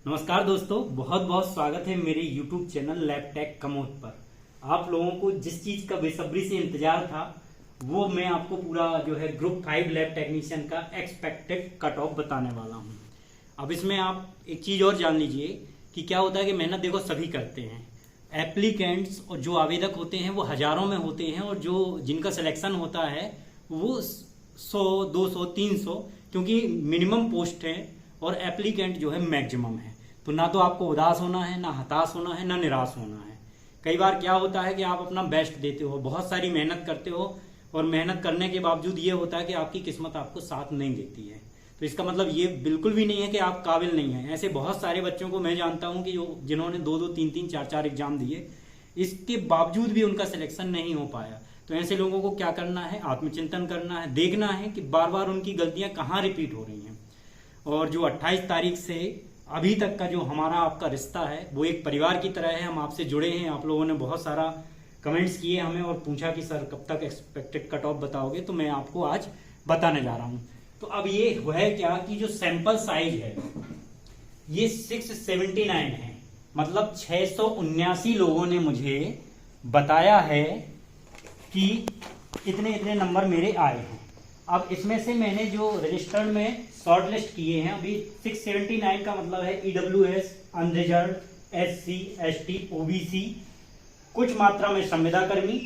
नमस्कार दोस्तों, बहुत बहुत स्वागत है मेरे YouTube channel lab take Kamod पर। आप लोगों को जिस चीज का बेसब्री से इंतजार था वो मैं आपको पूरा जो है ग्रुप 5 लैब टेक्नीशियन का एक्सपेक्टेड कट ऑफ बताने वाला हूं। अब इसमें आप एक चीज और जान लीजिए कि क्या होता है कि मेहनत देखो सभी करते हैं। एप्लीकेंट्स और जो आवेदक होते हैं वो हजारों में होते हैं और जो जिनका सिलेक्शन होता है वो 100, 200, 300, क्योंकि मिनिमम पोस्ट है और एप्लीकेंट जो है मैक्सिमम है। तो ना तो आपको उदास होना है, ना हताश होना है, ना निराश होना है। कई बार क्या होता है कि आप अपना बेस्ट देते हो, बहुत सारी मेहनत करते हो और मेहनत करने के बावजूद ये होता है कि आपकी किस्मत आपको साथ नहीं देती है। तो इसका मतलब ये बिल्कुल भी नहीं है कि आप काबिल नहीं हैं। ऐसे बहुत सारे बच्चों को मैं जानता हूं कि जिन्होंने 2-2, 3-3, 4-4 एग्जाम दिए, इसके बावजूद भी उनका सिलेक्शन नहीं हो पाया। तो ऐसे लोगों को क्या करना है, आत्मचिंतन करना है, देखना है कि बार बार उनकी गलतियां कहाँ रिपीट हो रही हैं। और जो 28 तारीख से अभी तक का जो हमारा आपका रिश्ता है वो एक परिवार की तरह है। हम आपसे जुड़े हैं। आप लोगों ने बहुत सारा कमेंट्स किए हमें और पूछा कि सर कब तक एक्सपेक्टेड कट ऑफ बताओगे, तो मैं आपको आज बताने जा रहा हूं। तो अब ये है क्या कि जो सैंपल साइज है ये 679 है, मतलब 679 लोगों ने मुझे बताया है कि इतने इतने नंबर मेरे आए हैं। अब इसमें से मैंने जो रजिस्टर्ड में शॉर्ट लिस्ट किए हैं, अभी 679 का मतलब है EWS, unreserved, SC, ST, OBC, कुछ मात्रा में संविदा कर्मी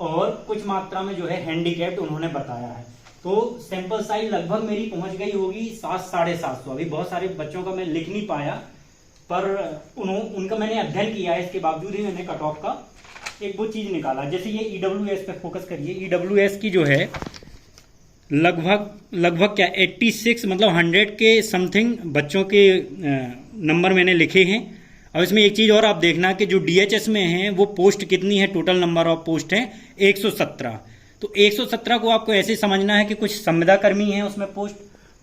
और कुछ मात्रा में जो है हैंडीकैप्ड उन्होंने बताया है। तो सैंपल साइज लगभग मेरी पहुंच गई होगी 700-750। अभी बहुत सारे बच्चों का मैं लिख नहीं पाया, पर उनका मैंने अध्ययन किया है, इसके बावजूद ही मैंने कट ऑफ का एक वो चीज निकाला। जैसे ये EWS पे फोकस करिए। EWS की जो है लगभग क्या 86, मतलब 100 के समथिंग बच्चों के नंबर मैंने लिखे हैं। अब इसमें एक चीज और आप देखना कि जो DHS में है वो पोस्ट कितनी है, टोटल नंबर ऑफ पोस्ट है 117। तो 117 को आपको ऐसे समझना है कि कुछ संविदा कर्मी है उसमें पोस्ट,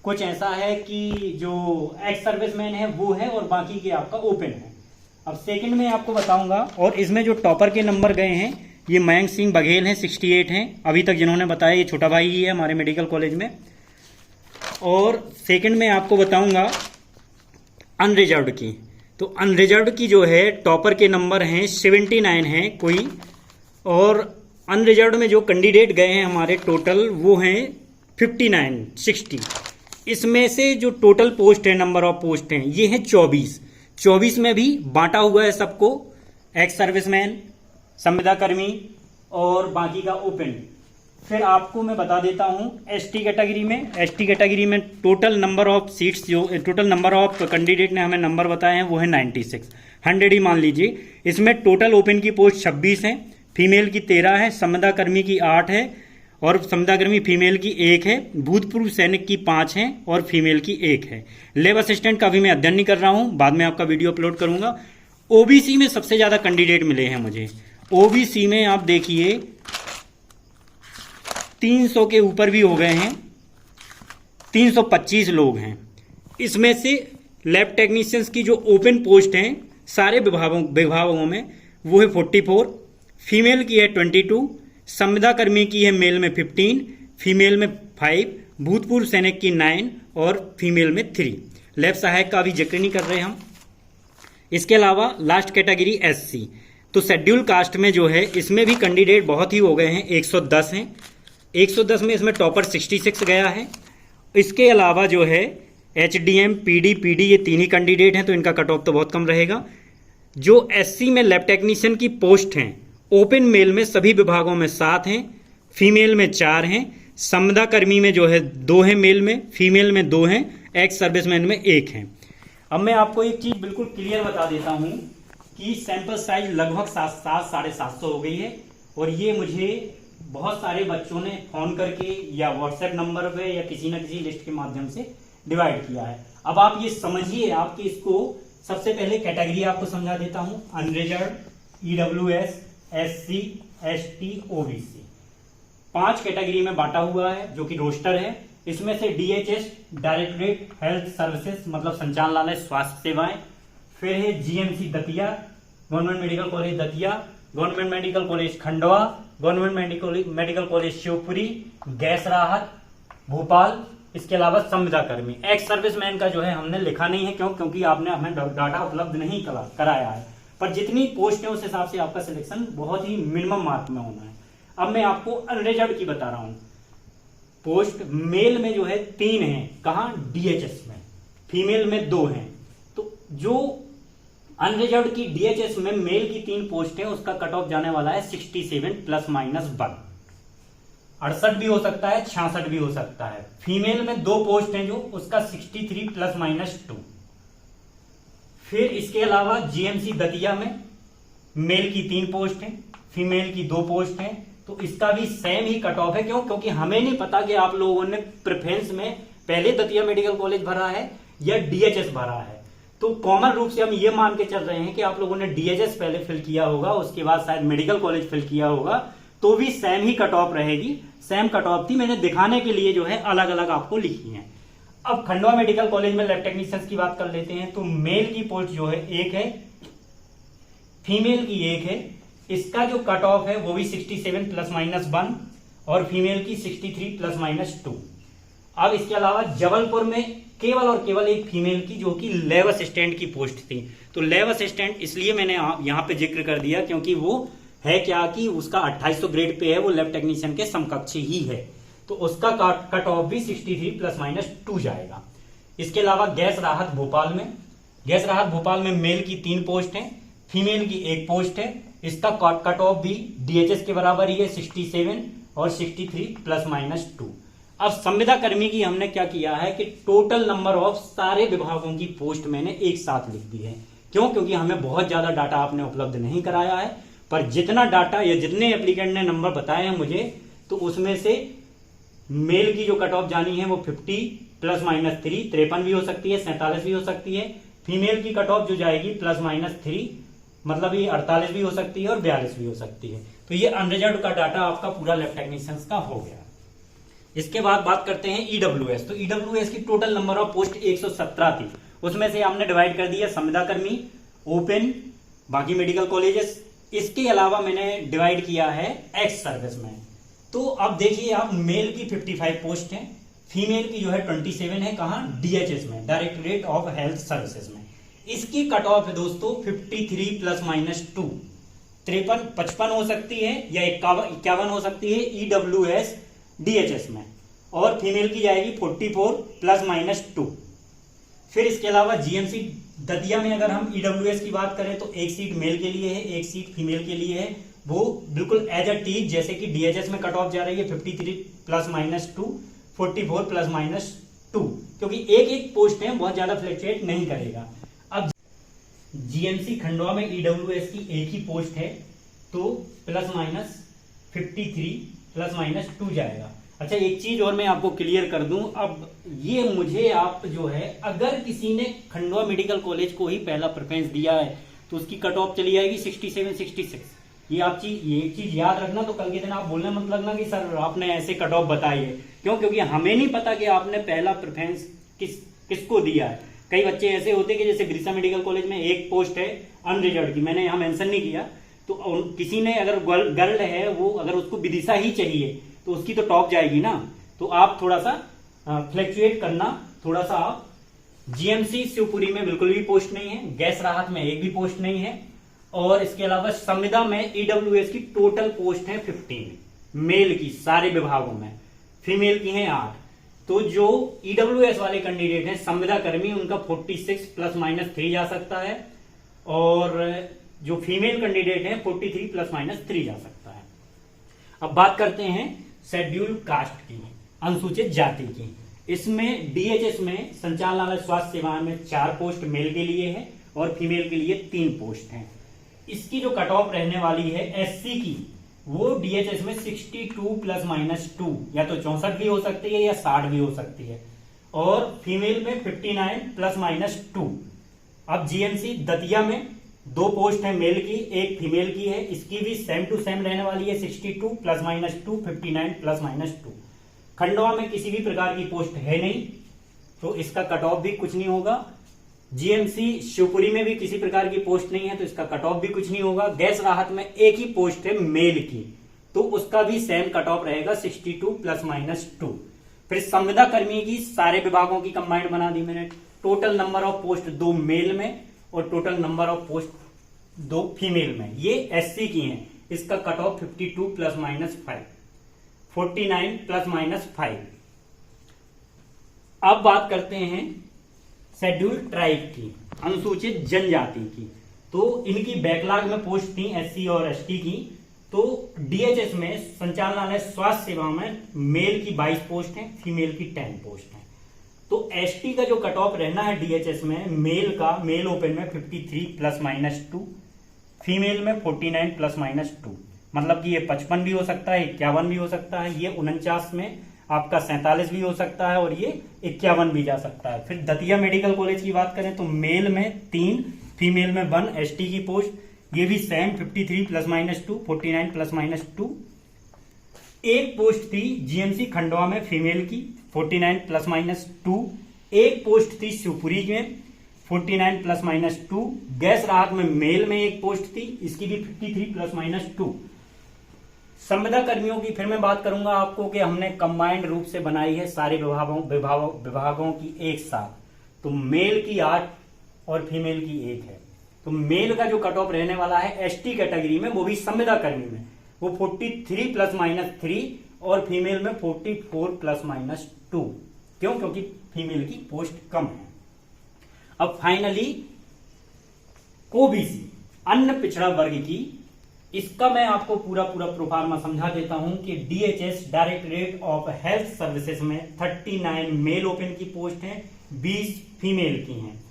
कुछ ऐसा है कि जो एक्स सर्विसमैन है वो है और बाकी के आपका ओपन है। अब सेकंड में आपको बताऊंगा। और इसमें जो टॉपर के नंबर गए हैं ये मयंक सिंह बघेल हैं, 68 हैं अभी तक जिन्होंने बताया। ये छोटा भाई ही है हमारे मेडिकल कॉलेज में। और सेकंड में आपको बताऊंगा अनरिजर्व्ड की। तो अनरिजर्व्ड की जो है टॉपर के नंबर हैं 79 हैं कोई, और अनरिजर्व्ड में जो कैंडिडेट गए हैं हमारे टोटल वो हैं 59, 60। इसमें से जो टोटल पोस्ट है, नंबर ऑफ पोस्ट हैं, ये हैं 24 में भी बांटा हुआ है सबको, एक्स सर्विसमैन, संविदा कर्मी और बाकी का ओपन। फिर आपको मैं बता देता हूं एसटी कैटेगरी में टोटल नंबर ऑफ सीट्स, जो टोटल नंबर ऑफ कैंडिडेट ने हमें नंबर बताए हैं वो है 96, 100 ही मान लीजिए। इसमें टोटल ओपन की पोस्ट 26 है, फीमेल की 13 है, संविदा कर्मी की 8 है और संविदा कर्मी फीमेल की 1 है, भूतपूर्व सैनिक की 5 है और फीमेल की 1 है। लेब असिस्टेंट का भी मैं अध्ययन नहीं कर रहा हूं, बाद में आपका वीडियो अपलोड करूंगा। ओबीसी में सबसे ज्यादा कैंडिडेट मिले हैं मुझे। ओबीसी में आप देखिए 300 के ऊपर भी हो गए हैं, 325 लोग हैं। इसमें से लैब टेक्नीशियंस की जो ओपन पोस्ट हैं सारे विभागों में वो है 44, फीमेल की है 22, संविदा कर्मी की है मेल में 15, फीमेल में 5, भूतपूर्व सैनिक की 9 और फीमेल में 3। लैब सहायक का अभी जिक्र नहीं कर रहे हम। इसके अलावा लास्ट कैटेगरी SC। तो शेड्यूल कास्ट में जो है इसमें भी कैंडिडेट बहुत ही हो गए हैं, 110 हैं। 110 में इसमें टॉपर 66 गया है। इसके अलावा जो है HDM, PD ये 3 ही कैंडिडेट हैं, तो इनका कट ऑफ तो बहुत कम रहेगा। जो SC में लैब टेक्नीशियन की पोस्ट हैं, ओपन मेल में सभी विभागों में 7 हैं, फीमेल में 4 हैं, संविदा कर्मी में जो है 2 हैं मेल में, फीमेल में 2 हैं, एक्स सर्विसमैन में 1 है। अब मैं आपको एक चीज बिल्कुल क्लियर बता देता हूं कि सैंपल साइज लगभग 700-750 हो गई है। और ये मुझे बहुत सारे बच्चों ने फोन करके या व्हाट्सएप नंबर पे या किसी न किसी लिस्ट के माध्यम से डिवाइड किया है। अब आप ये समझिए, आपके इसको सबसे पहले कैटेगरी आपको समझा देता हूं। Unreserved, EWS, SC, ST, OBC 5 category में बांटा हुआ है जो कि रोस्टर है। इसमें से DHS, डायरेक्टरेट हेल्थ सर्विसेज, मतलब संचालनालय स्वास्थ्य सेवाएं। फिर है GMC Datia, government medical college Datia, government medical college Khandwa, government medical college Shivpuri, gas राहत भोपाल। इसके अलावा संविदा कर्मी, एक्स सर्विसमैन का जो है हमने लिखा नहीं है, क्योंकि आपने हमें डाटा उपलब्ध नहीं कराया है, पर जितनी पोस्ट है उस हिसाब से आपका सिलेक्शन बहुत ही मिनिमम मार्क में होना है। अब मैं आपको अनरिजर्व्ड की बता रहा हूं। पोस्ट मेल में जो है 3 है, कहां? डीएचएस में। फीमेल में 2 हैं। तो जो अनरिजर्व्ड की डीएचएस में मेल की 3 पोस्ट है, उसका कट ऑफ जाने वाला है 67 प्लस माइनस 1। 68 भी हो सकता है, 66 भी हो सकता है। फीमेल में 2 पोस्ट हैं जो, उसका 63 प्लस माइनस 2। फिर इसके अलावा जीएमसी दतिया में मेल की 3 पोस्ट हैं, फीमेल की 2 पोस्ट हैं, तो इसका भी सेम ही कट ऑफ है। क्यों? क्योंकि हमें नहीं पता कि आप लोगों ने प्रेफरेंस में पहले दतिया मेडिकल कॉलेज भरा है या डीएचएस भरा है। तो कॉमन रूप से हम ये मान के चल रहे हैं कि आप लोगों ने डीएचएस पहले फिल किया होगा, उसके बाद शायद मेडिकल कॉलेज फिल किया होगा, तो भी सेम ही कट ऑफ रहेगी। सेम कट ऑफ थी, मैंने दिखाने के लिए जो है अलग अलग आपको लिखी है। अब खंडवा मेडिकल कॉलेज में लैब टेक्नीशियंस की बात कर लेते हैं। तो मेल की पोस्ट जो है 1 है, फीमेल की 1 है। इसका जो कट ऑफ है वो भी 67 प्लस माइनस 1 और फीमेल की 63 प्लस माइनस 2। अब इसके अलावा जबलपुर में केवल और केवल एक फीमेल की, जो कि लैब असिस्टेंट की पोस्ट थी। तो लैब असिस्टेंट इसलिए मैंने यहाँ पे जिक्र कर दिया क्योंकि वो है क्या कि उसका 2800 ग्रेड पे है, वो लैब टेक्नीशियन के समकक्ष ही है। तो उसका कट ऑफ भी 63 प्लस माइनस 2 जाएगा। इसके अलावा गैस राहत भोपाल में मेल की 3 पोस्ट है, फीमेल की 1 पोस्ट है। इसका कट ऑफ भी डीएचएस के बराबर ही है, 67 और 63 प्लस माइनस 2। अब संविदा कर्मी की हमने क्या किया है कि टोटल नंबर ऑफ सारे विभागों की पोस्ट मैंने एक साथ लिख दी है। क्यों? क्योंकि हमें बहुत ज्यादा डाटा आपने उपलब्ध नहीं कराया है, पर जितना डाटा या जितने एप्लीकेंट ने नंबर बताए हैं मुझे, तो उसमें से मेल की जो कट ऑफ जानी है वो 50 प्लस माइनस 3, 53 भी हो सकती है, 47 भी हो सकती है। फीमेल की कट ऑफ जो जाएगी प्लस माइनस 3, मतलब ये 48 भी हो सकती है और 42 भी हो सकती है। तो ये अनरिजर्व्ड का डाटा आपका पूरा लैब टेक्नीशियंस का हो गया। इसके बाद बात करते हैं ईडब्ल्यूएस। तो ईडब्ल्यूएस की टोटल नंबर ऑफ पोस्ट 117 थी, उसमें से हमने डिवाइड कर दिया संविदा कर्मी, ओपन, बाकी मेडिकल कॉलेजेस। इसके अलावा मैंने डिवाइड किया है एक्स सर्विसमैन। तो अब देखिए आप, मेल की 55 पोस्ट है, फीमेल की जो है 27 है, कहां? डीएचएस में, डायरेक्टरेट ऑफ हेल्थ सर्विसेज में। इसकी कट ऑफ है दोस्तों 53 प्लस माइनस 2, 53, 55 हो सकती है या 51 हो सकती है ईडब्ल्यूएस डीएचएस में, और फीमेल की जाएगी 44 प्लस माइनस 2। फिर इसके अलावा जीएमसी दतिया में अगर हम ईडब्ल्यूएस की बात करें तो 1 सीट मेल के लिए है, 1 सीट फीमेल के लिए है। वो बिल्कुल एज अ टीज, जैसे कि डीएचएस में कट ऑफ जा रही है 53 प्लस माइनस 2, 44 प्लस माइनस 2, क्योंकि एक एक पोस्ट है, बहुत ज्यादा फ्लक्चुएट नहीं करेगा। अब जीएमसी खंडवा में ईडब्ल्यूएस की एक ही पोस्ट है, तो प्लस माइनस 53 प्लस माइनस 2 जाएगा। अच्छा, एक चीज और मैं आपको क्लियर कर दूं। अब ये मुझे आप जो है, अगर किसी ने खंडवा मेडिकल कॉलेज को ही पहला प्रेफरेंस दिया है तो उसकी कट ऑफ चली जाएगी 67, 66। ये एक चीज याद रखना। तो कल के दिन आप बोलने मत लगना कि सर आपने ऐसे कट ऑफ बताई है। क्यों? क्योंकि हमें नहीं पता कि आपने पहला प्रेफरेंस किसको दिया है। कई बच्चे ऐसे होते हैं कि जैसे ग्रीसा मेडिकल कॉलेज में 1 पोस्ट है अनरिजर्व्ड की, मैंने यहाँ मेंशन नहीं किया, तो किसी ने अगर गर्ल है, वो अगर उसको विदिशा ही चाहिए तो उसकी तो टॉप जाएगी ना। तो आप थोड़ा सा फ्लक्चुएट करना, थोड़ा सा आप। जीएमसी शिवपुरी में बिल्कुल भी पोस्ट नहीं है, गैस राहत में एक भी पोस्ट नहीं है, और इसके अलावा संविदा में ईडब्ल्यूएस की टोटल पोस्ट है 15 मेल की, सारे विभागों में। फीमेल की हैं 8। तो जो ईडब्ल्यूएस वाले कैंडिडेट हैं संविदा कर्मी, उनका 46 प्लस माइनस 3 जा सकता है, और जो फीमेल कैंडिडेट हैं 43 प्लस माइनस 3 जा सकता है। अब बात करते हैं शेड्यूल कास्ट की, अनुसूचित जाति की। इसमें डीएचएस में संचालनालय स्वास्थ्य सेवाएं में 4 पोस्ट मेल के लिए है और फीमेल के लिए 3 पोस्ट हैं। इसकी जो कट ऑफ रहने वाली है एससी की, वो डीएचएस में 62 प्लस माइनस 2, या तो 64 भी हो सकती है या 60 भी हो सकती है, और फीमेल में 59 प्लस माइनस 2। अब जीएमसी दतिया में 2 पोस्ट है मेल की, 1 फीमेल की है। इसकी भी सेम टू सेम रहने वाली है, 62 plus minus 2, 59 plus minus 2। Khandwa में किसी भी प्रकार की पोस्ट है नहीं, तो इसका कट ऑफ भी कुछ नहीं होगा। जीएमसी शिवपुरी में भी किसी प्रकार की पोस्ट नहीं है, तो इसका कट ऑफ भी कुछ नहीं होगा। गैस राहत में एक ही पोस्ट है मेल की, तो उसका भी सेम कट ऑफ रहेगा 62 प्लस माइनस 2। फिर संविदा कर्मी की सारे विभागों की कंबाइंड बना दी मैंने। Total number of post 2 male में और total number of post 2 female में। ये एससी की हैं। इसका cut off 52 plus minus 5, 49 plus minus 5। अब बात करते हैं शेड्यूल्ड ट्राइब की, अनुसूचित जनजाति की। तो इनकी बैकलॉग में पोस्ट थी एससी और एसटी की। तो डीएचएस में संचालनालय स्वास्थ्य सेवा में मेल की 22 पोस्ट हैं, फीमेल की 10 पोस्ट हैं। तो एसटी का जो कट ऑफ रहना है डीएचएस में, मेल ओपन में 53 प्लस माइनस 2, फीमेल में 49 प्लस माइनस 2। मतलब कि ये 55 भी हो सकता है, 51 भी हो सकता है, ये 49 में आपका 47 भी हो सकता है और ये 51 भी जा सकता है। फिर दतिया मेडिकल कॉलेज की बात करें तो मेल में 3, फीमेल में 1 एसटी की पोस्ट, ये भी same 53 plus minus 2, 49 plus minus 2। एक पोस्ट थी जीएमसी खंडवा में फीमेल की 49 प्लस माइनस 2। एक पोस्ट थी शिवपुरी में 49 प्लस माइनस 2। गैस राहत में मेल में एक पोस्ट थी, इसकी भी 53 प्लस माइनस 2। संविदा कर्मियों की फिर मैं बात करूंगा आपको कि हमने कंबाइंड रूप से बनाई है सारे विभागों की एक साथ। तो मेल की 8 और फीमेल की 1 है। तो मेल का जो कट ऑफ रहने वाला है एसटी कैटेगरी में, वो भी संविदा कर्मी में, वो 43 प्लस माइनस 3 और फीमेल में 44 प्लस माइनस 2। क्यों? क्योंकि फीमेल की पोस्ट कम है। अब फाइनली ओबीसी अन्य पिछड़ा वर्ग की, इसका मैं आपको पूरा प्रोफार्मा समझा देता हूं कि DHS directorate of health services में 39 मेल ओपन की पोस्ट हैं, 20 फीमेल की हैं।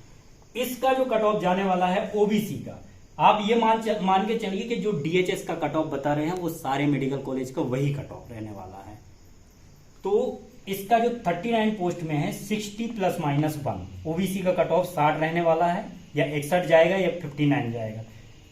इसका जो कट ऑफ जाने वाला है ओबीसी का, आप ये मान के चलिए कि जो डीएचएस का कट ऑफ बता रहे हैं वो सारे मेडिकल कॉलेज का वही कट ऑफ रहने वाला है। तो इसका जो 39 पोस्ट में है 60 प्लस माइनस 1, ओबीसी का कट ऑफ 60 रहने वाला है, या 61 जाएगा या 59 जाएगा।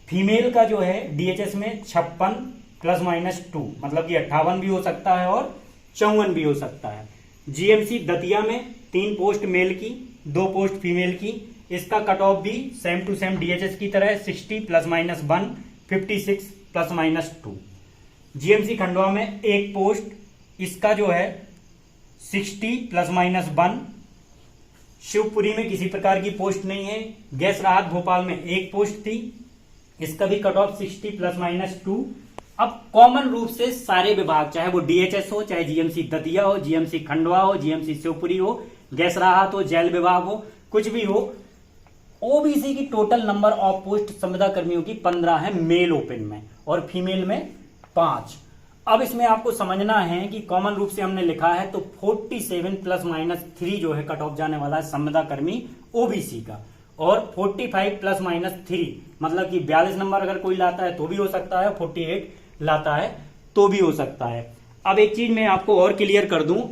फीमेल का जो है डीएचएस में 56 प्लस माइनस 2, मतलब कि 58 भी हो सकता है और 54 भी हो सकता है। जीएमसी दतिया में 3 पोस्ट मेल की, 2 पोस्ट फीमेल की। इसका कट ऑफ भी सेम टू सेम डीएचएस की तरह 60 plus minus 1, 56 plus minus 2। GMC Khandwa में 1 पोस्ट, इसका जो है 60 प्लस माइनस 1। शिवपुरी में किसी प्रकार की पोस्ट नहीं है। गैस राहत भोपाल में 1 पोस्ट थी, इसका भी कट ऑफ 60 प्लस माइनस 2। अब कॉमन रूप से सारे विभाग, चाहे वो डीएचएस हो, चाहे जीएमसी दतिया हो, जीएमसी खंडवा हो, जीएमसी शिवपुरी हो, गैस राहत हो, जेल विभाग हो, कुछ भी हो, ओबीसी की टोटल नंबर ऑफ पोस्ट संविदा कर्मियों की 15 है मेल ओपन में और फीमेल में 5। अब इसमें आपको समझना है कि कॉमन रूप से हमने लिखा है तो 47 प्लस माइनस 3 जो है कट ऑफ जाने वाला है संविदा कर्मी ओबीसी का, और 45 प्लस माइनस 3 मतलब कि 42 नंबर अगर कोई लाता है तो भी हो सकता है, 48 लाता है तो भी हो सकता है। अब एक चीज मैं आपको और क्लियर कर दूं,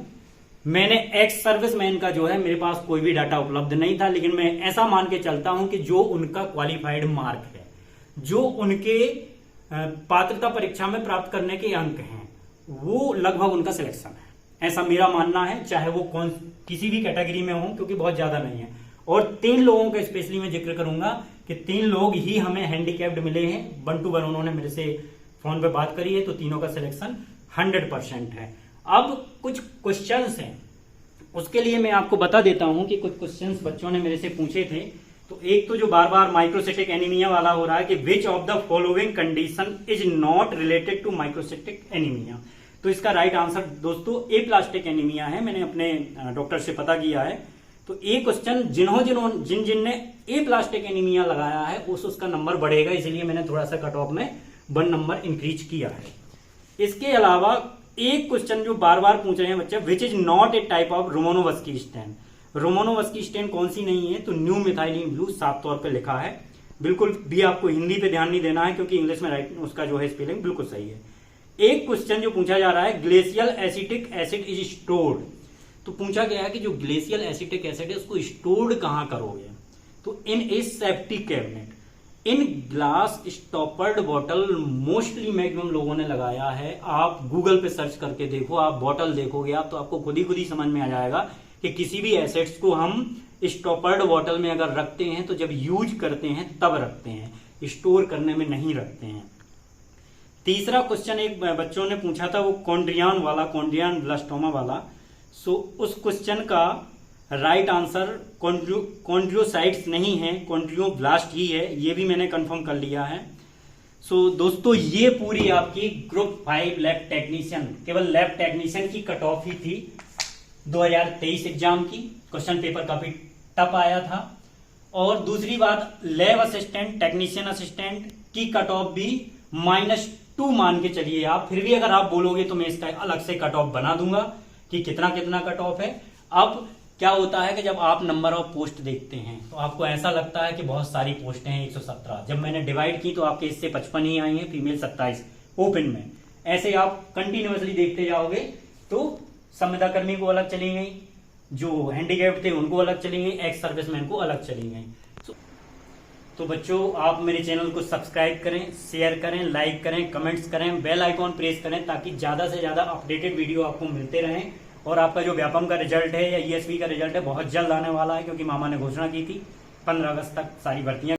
मैंने एक्स सर्विसमैन का जो है मेरे पास कोई भी डाटा उपलब्ध नहीं था, लेकिन मैं ऐसा मान के चलता हूं कि जो उनका क्वालिफाइड मार्क है, जो उनके पात्रता परीक्षा में प्राप्त करने के अंक हैं, वो लगभग उनका सिलेक्शन है, ऐसा मेरा मानना है। चाहे वो किसी भी कैटेगरी में हो, क्योंकि बहुत ज्यादा नहीं है। और 3 लोगों का स्पेशली मैं जिक्र करूंगा कि 3 लोग ही हमें हैंडीकैप्ड मिले हैं, 1 to 1 उन्होंने मेरे से फोन पे बात करी है, तो तीनों का सिलेक्शन 100% है। अब कुछ क्वेश्चंस हैं, उसके लिए मैं आपको बता देता हूं कि कुछ क्वेश्चंस बच्चों ने मेरे से पूछे थे। तो एक तो जो बार बार माइक्रोसिटिक एनीमिया वाला हो रहा है कि which of the following condition is not related to microcytic anaemia, तो इसका राइट आंसर दोस्तों एप्लास्टिक एनीमिया है। मैंने अपने डॉक्टर से पता किया है। तो ये क्वेश्चन जिन ने एप्लास्टिक एनीमिया लगाया है उसका नंबर बढ़ेगा, इसलिए मैंने थोड़ा सा कट ऑफ में 1 नंबर इंक्रीज किया है। इसके अलावा एक क्वेश्चन जो बार बार पूछ रहे हैं बच्चे, which is not a type of Romanowsky stain. Romanowsky stain कौन सी नहीं है, तो न्यू मिथाइलिन ब्लू साफ तौर पे लिखा है। बिल्कुल भी आपको हिंदी पे ध्यान नहीं देना है, क्योंकि इंग्लिश में राइट उसका जो है स्पेलिंग बिल्कुल सही है। एक क्वेश्चन जो पूछा जा रहा है, glacial acetic acid is stored, तो पूछा गया है कि जो ग्लेशियल एसिटिक एसिड है उसको स्टोर्ड कहां करोगे, तो in a safety cabinet, in glass stoppered bottle. Mostly maximum लोगों ने लगाया है, आप गूगल पे सर्च करके देखो, आप बॉटल देखोगे आप, तो आपको खुद ही समझ में आ जाएगा कि किसी भी एसेट्स को हम स्टॉपर्ड बॉटल में अगर रखते हैं तो जब यूज करते हैं तब रखते हैं, स्टोर करने में नहीं रखते हैं। तीसरा क्वेश्चन एक बच्चों ने पूछा था, वो कॉन्ड्रियान ब्लास्टोमा वाला, सो उस क्वेश्चन का राइट आंसर कॉन्ड्रियोसाइट्स नहीं है, कॉन्ड्रियोब्लास्ट ही है, ये भी मैंने कंफर्म कर लिया है। सो दोस्तों ये पूरी आपकी ग्रुप 5 लैब टेक्नीशियन, केवल लैब टेक्नीशियन की कट ऑफ ही थी 2023 एग्जाम की। क्वेश्चन पेपर काफी टफ आया था। और दूसरी बात, लैब असिस्टेंट, टेक्नीशियन असिस्टेंट की कट ऑफ भी -2 मान के चलिए आप। फिर भी अगर आप बोलोगे तो मैं इसका अलग से कट ऑफ बना दूंगा कि कितना कितना कट ऑफ है। अब क्या होता है कि जब आप नंबर ऑफ पोस्ट देखते हैं तो आपको ऐसा लगता है कि बहुत सारी पोस्टें हैं 117। जब मैंने डिवाइड की तो आपके इससे 55 ही आई हैं, फीमेल 27 ओपन में। ऐसे आप कंटिन्यूअसली देखते जाओगे तो संविदा कर्मी को अलग चली गई, जो हैंडीकैप्ड थे उनको अलग चली गई, एक्स सर्विसमैन को अलग चली गई। तो बच्चों आप मेरे चैनल को सब्सक्राइब करें, शेयर करें, लाइक करें, कमेंट्स करें, बेल आइकॉन प्रेस करें ताकि ज्यादा से ज्यादा अपडेटेड वीडियो आपको मिलते रहें। और आपका जो व्यापम का रिजल्ट है या ईएसपी का रिजल्ट है बहुत जल्द आने वाला है, क्योंकि मामा ने घोषणा की थी 15 अगस्त तक सारी भर्तियां